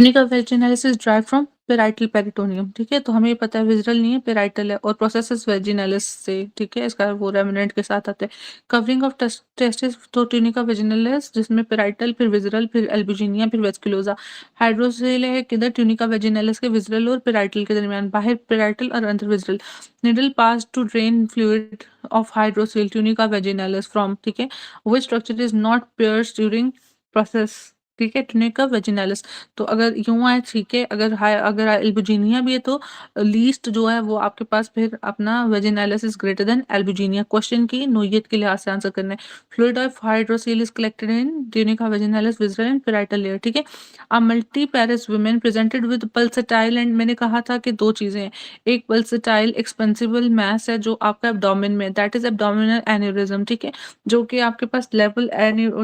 Tunica vaginalis is drive from parietal peritoneum. ठीक है, तो हमें ये पता है विजरल नहीं है, पेराइटल है, और प्रोसेस वेजिनालिस से। ठीक है, इसका वो रेमिनेंट के साथ आते हैं। कवरिंग ऑफ टेस्टिस, तो ट्यूनिका वेजिनालिस जिसमें पेराइटल, फिर विजरल, फिर एल्बुजिनिया, फिर वेस्कुलोजा। हाइड्रोसेल है किधर? ट्यूनिका वेजिनालिस के विजरल और पेराइटल के दरमियान, बाहर पेराइटल और अंदर visceral. Needle pass to drain fluid of hydrocele tunica vaginalis from, ठीक है, which structure is not pierce during process. ठीक है, ट्यूनिका वेजिनालिस। तो अगर यूँ है, ठीक है, अगर एल्बुजिनिया भी है तो लीस्ट जो है वो आपके पास फिर अपना vaginalis is greater than albuginea. Question की नोयत के लिहाज से आंसर करना है। Fluid of hydrocele is collected in tunica vaginalis, visceral and parietal layer. ठीक है, a multiparous women presented with pulsatile, and मैंने कहा था कि दो चीजें हैं। एक पल्सेटाइल एक्सपेंसिबल मैस है जो आपका एब्डोमेन में, दैट इज एब्डोमिनल एन्यूरिज्म। ठीक है, जो कि आपके पास लेवल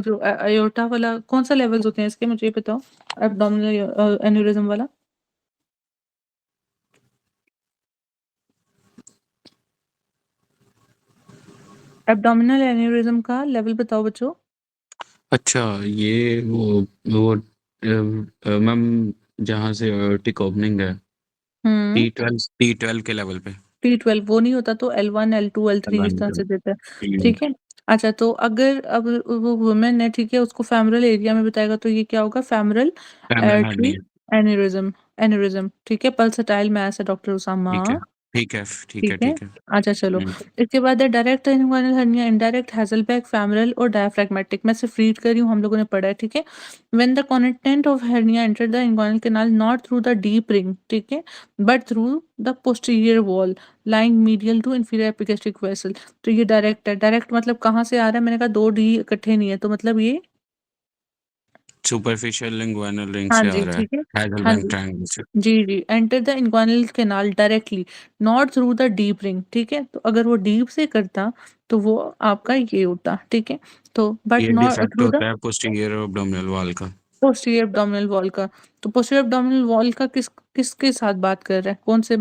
जो अयोर्टा वाला, कौन सा लेवल्स होते हैं इसके, मुझे ये बताओ। एब्डोमिनल एन्यूरिज्म वाला एब्डोमिनल एन्यूरिज्म का लेवल बताओ बच्चों। अच्छा, ये वो मैम, जहाँ से एओर्टिक ओपनिंग है, हम्म। T12 के लेवल पे। T12 वो नहीं होता तो L1 L2 L3 इस तरह से देता है। ठीक है, अच्छा, तो अगर अब वो वुमेन है, ठीक है, उसको फेमरल एरिया में बताएगा तो ये क्या होगा? Femoral family artery hernia. Aneurysm. Aneurysm, ठीक है, पल्सटाइल मैस है डॉक्टर उसामा। ठीक है, ठीक है, ठीक है, ठीक है, ठीक है। अच्छा चलो। हम्म, इसके बाद है डायरेक्ट इन्ग्वाइनल हर्निया, इनडायरेक्ट हैजलबैक, फेमरल और डायफ्रैग्मेटिक। मैं सिर्फ रीड कर रही हूँ, हम लोगों ने पढ़ा है। ठीक है, when the content of hernia enter the inguinal canal not through the deep ring, ठीक है, but through the posterior wall lying medial to inferior epigastric vessel. तो ये डायरेक्ट है। डायरेक्ट मतलब कहाँ से आ रहा है? मैंने कहा दो डी इकट्ठे नहीं है, तो मतलब ये, सुपरफिशियल लिंगुइनल रिंग हाँ से आ जी, रहा है, ठीक है, हाँ हैज़लबैक जी, ट्रायंगल से। जी, जी, enter the inguinal canal directly, not through the deep ring. ठीक है, तो अगर वो डीप से करता तो वो आपका ये होता। ठीक है, तो बट ये नॉट डिफेक्ट थ्रू द होता है पोस्टीरियर एब्डोमिनल वॉल का। पोस्टीरियर एब्डोमिनल वॉल का। तो पोस्टीरियर एब्डोमिनल वॉल का किसके साथ बात कर रहा है? कौन से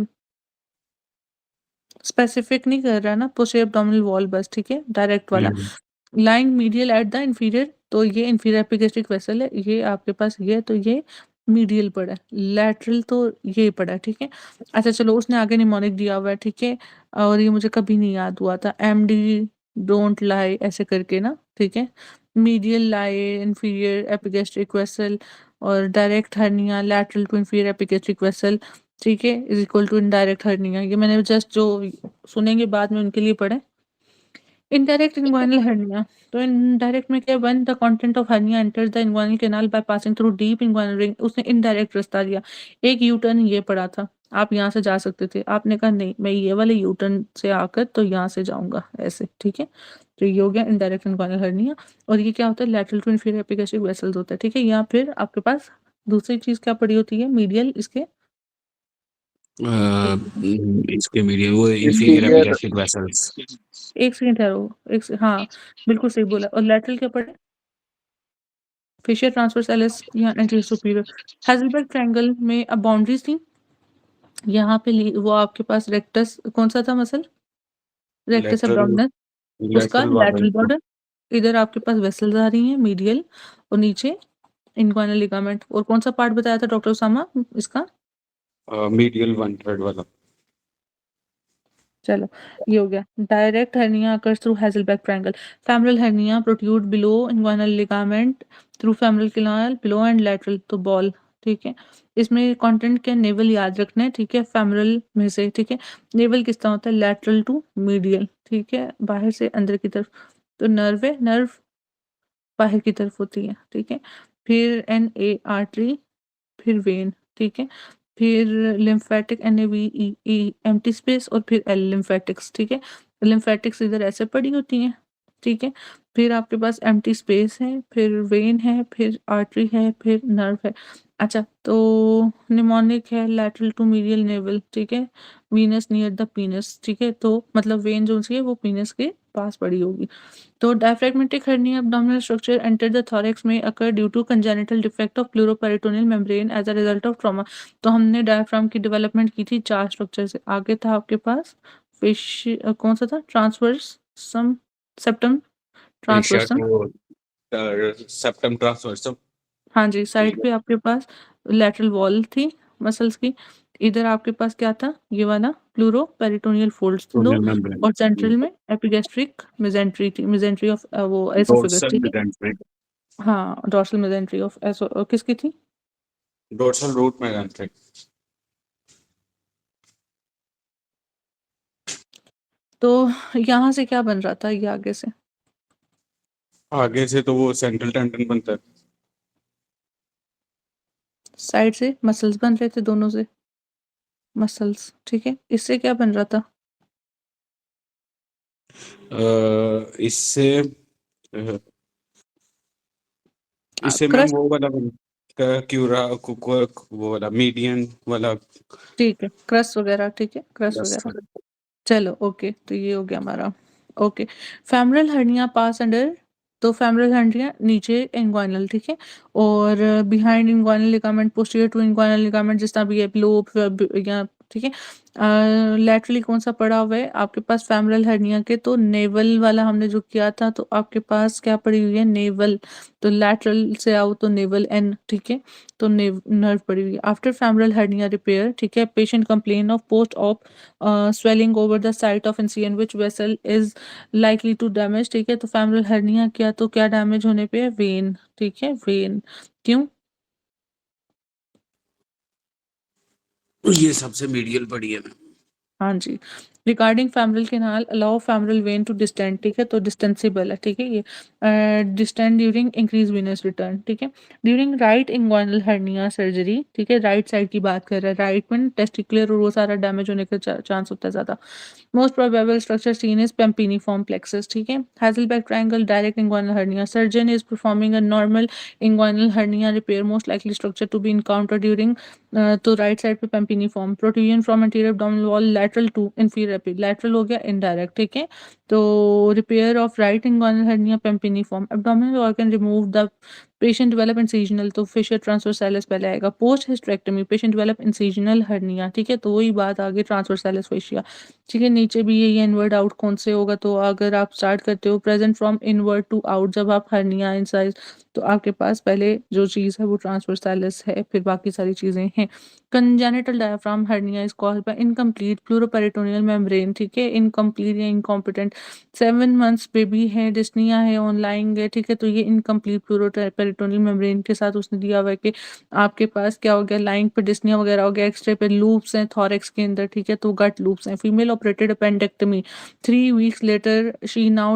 स्पेसिफिक नहीं कर रहा है ना, पोस्टीरियर एब्डोमिनल वॉल बस। ठीक है, डायरेक्ट वाला। Hmm, lying medial at the inferior, तो ये इंफीरियर एपिगैस्ट्रिक वेसल है, ये आपके पास ये है, तो ये मीडियल पड़ा है। लैटरल तो ये पड़ा है। ठीक है, अच्छा चलो, उसने आगे निमोनिक दिया हुआ है। ठीक है, और ये मुझे कभी नहीं याद हुआ था, MD डोंट लाई ऐसे करके ना। ठीक है, medial lie inferior epigastric vessel, और direct hernia lateral to inferior epigastric vessel, ठीक है, is equal to indirect hernia. ये मैंने जस्ट जो सुनेंगे बाद में उनके लिए पढ़े। इनडायरेक्ट इन्ग्वाइनल हर्निया, तो इनडायरेक्ट में क्या, when the content of hernia enters the inguinal canal by passing through deep inguinal ring, उसने इनडायरेक्ट रास्ता दिया। एक यू टर्न ये पड़ा था, आप यहाँ से जा सकते थे, आपने कहा नहीं, मैं ये वाले यू टर्न से आकर तो यहाँ से जाऊंगा ऐसे। ठीक है, तो ये हो गया इनडायरेक्ट इन्ग्वाइनल हर्निया। और ये क्या होता है? Lateral to inferior epigastric vessels होता है। ठीक है, यहाँ फिर आपके पास दूसरी चीज क्या पड़ी होती है? मीडियल इसके, इसके मीडियल वो इंफीरियर इंफीरियर। Epigastric vessels. एक सेकंड ठहरो, हाँ, बिल्कुल सही बोला। और लैटरल क्या पड़े? फेशियल ट्रांसवर्सालिस या एंटीरियर सुपीरियर। हाइजेलबर्ग ट्रायंगल में अब बाउंड्रीज थी। यहाँ पे वो आपके पास रेक्टस, कौन सा था मसल? रेक्टस लेटरल एब्डोमिनस, उसका लेटरल वाला। Lateral border. इधर आपके पास वेसल्स आ रही हैं मीडियल, और नीचे इनग्वाइनल लिगामेंट। और कौन सा पार्ट बताया था डॉक्टर उसामा इसका? मीडियल 1/3 वाला। चलो, ये हो गया। Direct hernia occurs through Hazelbeck triangle. Femoral hernia protrude below inguinal ligament through femoral canal below and lateral, तो बॉल। ठीक है, इसमें कंटेंट क्या? नेवल याद रखना है। ठीक है, फेमरल में से। ठीक है, नेवल किस तरह होता है? Lateral to medial. ठीक है, बाहर से अंदर की तरफ। तो नर्व है, नर्व बाहर की तरफ होती है। ठीक है, फिर NA आर्टरी, फिर वेन। ठीक है, फिर लिम्फेटिक NAVE एम्प्टी स्पेस, और फिर L लिम्फेटिक्स। ठीक है, लिम्फेटिक्स इधर ऐसे पड़ी होती हैं। ठीक है, फिर आपके पास एम्प्टी स्पेस है, फिर वेन है, फिर आर्टरी है, फिर नर्व है। अच्छा, तो निमोनिक है लैटरल टू मीडियल नेवल। ठीक है, वीनस नियर द पीनस। ठीक है, तो मतलब वेन जो सी है वो पीनस के पास पड़ी होगी। तो diaphragmatic hernia abdominal structure enter the thorax may occur due to congenital defect of pleuroperitoneal membrane as a result of trauma। तो हमने डायफ्राम की डेवलपमेंट की थी चार स्ट्रक्चर से। आगे था आपके पास फिश, कौन सा था? ट्रांसवर्स सम, सेप्टम एशिया ट्रांसवर्सम। टू सेप्टम ट्रांसवर्सम। हाँ जी, साइड पे आपके पास लैटरल वॉल थी मसल्स की। इधर आपके पास क्या था? ये वाला प्लूरो पेरिटोनियल फोल्ड्स दो, Total membrane. और सेंट्रल में एपिगैस्ट्रिक मेसेंट्री थी, मेसेंट्री ऑफ वो एसोफेगस, Dorsal ठीक है? mesenteric. हाँ, डॉर्सल मेसेंट्री ऑफ एसो किसकी थी? Dorsal root mesenteric. तो यहाँ से क्या बन रहा था ये आगे से? आगे से तो वो सेंट्रल टेंडन बनता है। साइड से मसल्स बन रहे थे दोनों से, मसल्स, ठीक है? इससे क्या बन रहा था? इससे इससे मैम क्रस्ट, वो वाला क्यूरा वो वाला मीडियन वाला ठीक है, क्रस्ट वगैरह, ठीक है, क्रस्ट रस। वगैरह। चलो ओके, तो ये हो गया हमारा। Okay, femoral hernia pass under, तो फेमरल हर्निया नीचे इंग्वाइनल, ठीक है, और behind inguinal ligament, posterior to inguinal ligament, जिस तरह भी है लोब या, ठीक है। लैटरली कौन सा पड़ा हुआ है आपके पास फेमरल हर्निया के? तो नेवल वाला हमने जो किया था, तो आपके पास क्या पड़ी हुई है? नेवल। तो लैटरल से आओ तो नेवल एन, ठीक है, तो नर्व पड़ी हुई है। आफ्टर फेमरल हर्निया रिपेयर, ठीक है, patient complain of post of swelling over the site of incision which vessel is likely to damage, ठीक है। तो femoral hernia किया तो क्या डैमेज होने पे है? वेन, ठीक है, वेन। क्यों? ये सबसे मीडियल पड़ी है मैम। हाँ जी। Regarding femoral canal allow femoral vein to distend, ठीक है, तो डिस्टेंसिबल है, ठीक है, ये distend during increase venous return, ठीक है। During right inguinal hernia surgery, ठीक है, राइट साइड की बात कर रहे हैं, राइट में टेस्टिकुलर और वो सारा डैमेज होने का चांस होता है ज्यादा। Most probable structure seen is pampiniform plexus, ठीक है। Hesselbach triangle direct inguinal hernia, surgeon is performing a normal inguinal hernia repair, most likely structure to be encounter during, तो राइट साइड पे pampiniform, protrusion from anterior abdominal wall lateral to inferior epi, lateral हो गया indirect, ठीक है। तो repair of right inguinal hernia pampiniform, abdominal organ remove the patient develop incisional, तो fascia transversalis पहले आएगा। Post hysterectomy patient develop incisional hernia, ठीक है, तो वही बात आगे ट्रांसवर्सैलिस फेशिया, ठीक है। नीचे भी ये इनवर्ड आउट कौन से होगा? तो अगर आप स्टार्ट करते हो present from inward to out, जब आप हर्निया इंसाइज, तो आपके पास पहले जो चीज़ है वो ट्रांसवर्सैलिस है, फिर बाकी सारी चीज़ें हैं। Congenital diaphragm hernia is called by incomplete pleuroperitoneal membrane, ठीक है, इनकम्प्लीट या इनकॉम्पिटेंट। 7 मंथ्स बेबी है, डिस्निया है, ऑनलाइन है, ठीक है, तो ये इनकम्प्लीट प्लूरोपेरिटोनियल मेम्ब्रेन के साथ उसने दिया हुआ है कि आपके पास क्या हो गया? लाइंग पे डिस्निया वगैरह हो गया, एक्सरे पे लूप्स हैं थॉरेक्स के अंदर, ठीक है, तो गट लूप्स हैं। Female operated appendectomy, 3 weeks later she now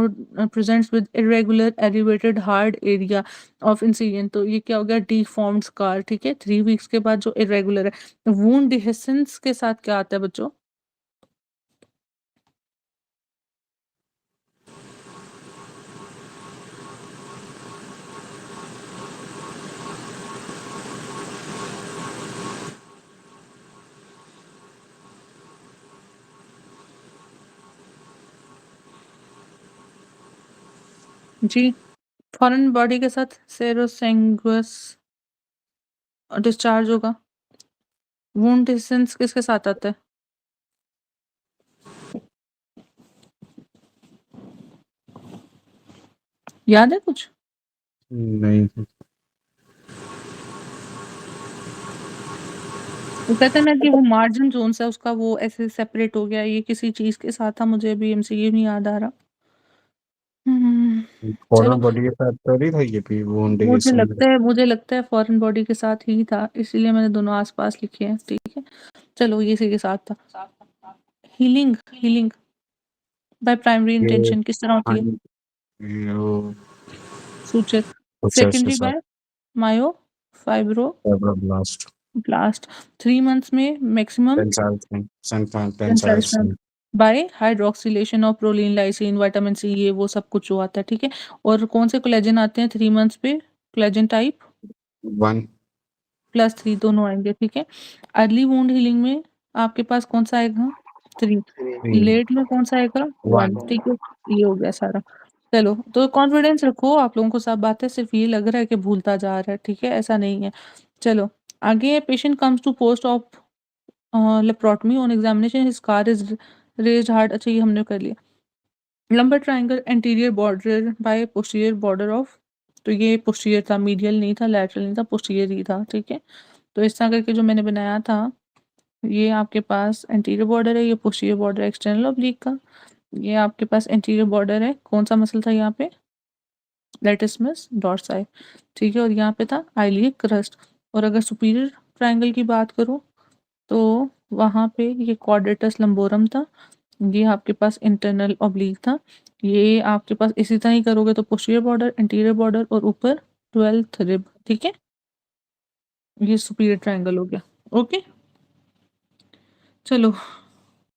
presents with irregular elevated hard area of incision, तो ये क्या हो गया? डिफॉर्म्ड स्कार, ठीक है, 3 weeks के बाद जो इरेगुलर है। वूंड डिहेसेंस के साथ क्या आता है बच्चों? जी, फॉरेन बॉडी के साथ सेरोसेंगुस डिस्चार्ज होगा। वूंड डिहेसेंस किसके साथ आता है? याद है कुछ? नहीं। वो कहते हैं ना कि वो मार्जिन जोन है उसका, वो ऐसे सेपरेट हो गया, ये किसी चीज के साथ था, मुझे अभी एमसीक्यू नहीं याद आ रहा। चलो, फॉरेन बॉडी के साथ तो नहीं था ये भी वो मुझे लगता है फॉरेन बॉडी के साथ ही था, इसीलिए मैंने दोनों आसपास लिखे हैं, ठीक है। चलो, ये इसी के साथ था। हीलिंग, हीलिंग बाय प्राइमरी ये। इंटेंशन किस तरह होती हाँ है? ये वो सूचर। प्रोसेस के सेकेंडरी साथ by myo fibro fibroblast blast. 3 months में maximum tensile strength tensile tensile strength by hydroxylation of proline lysine vitamin C, ये वो सब कुछ जो आता है, ठीक है। और कौन से कोलेजन आते हैं 3 months पे? कोलेजन टाइप 1 +3 दोनों आएंगे, ठीक है। अर्ली वुंड हीलिंग में आपके पास कौन सा आएगा? 3। 3 लेट में कौन सा आएगा? 1, 1 ठीक है। ये हो गया सारा। चलो, तो कॉन्फिडेंस रखो, आप लोगों को सब बातें, सिर्फ ये लग रहा है कि भूलता जा रहा है, ठीक है, ऐसा नहीं है। चलो, आगे patient comes to post of laparotomy on examination his scar is raised hard, अच्छा ये हमने कर लिया। Lumbar triangle anterior border by posterior border of, तो ये पोस्टीरियर था, मीडियल नहीं था, लैटरल नहीं था, पोस्टीरियर ही था, ठीक है। तो इस तरह करके जो मैंने बनाया था, ये आपके पास एंटीरियर बॉर्डर है, ये पोस्टीरियर बॉर्डर है एक्सटर्नल ऑब्लिक का। ये आपके पास एंटीरियर बॉर्डर है, कौन सा मसल था यहाँ पे, लेटिसमस डॉर्साई, ठीक है, और यहाँ पे था आइलियक क्रस्ट। और अगर सुपीरियर ट्रायंगल की बात करूँ तो वहाँ पे ये क्वाड्रेटस लंबोरम था, ये आपके पास इंटरनल ऑब्लिक था। ये आपके पास इसी तरह ही करोगे तो पोस्टीरियर बॉर्डर, इंटीरियर बॉर्डर और ऊपर 12th रिब, ठीक है, ये सुपीरियर ट्रायंगल हो गया। ओके, चलो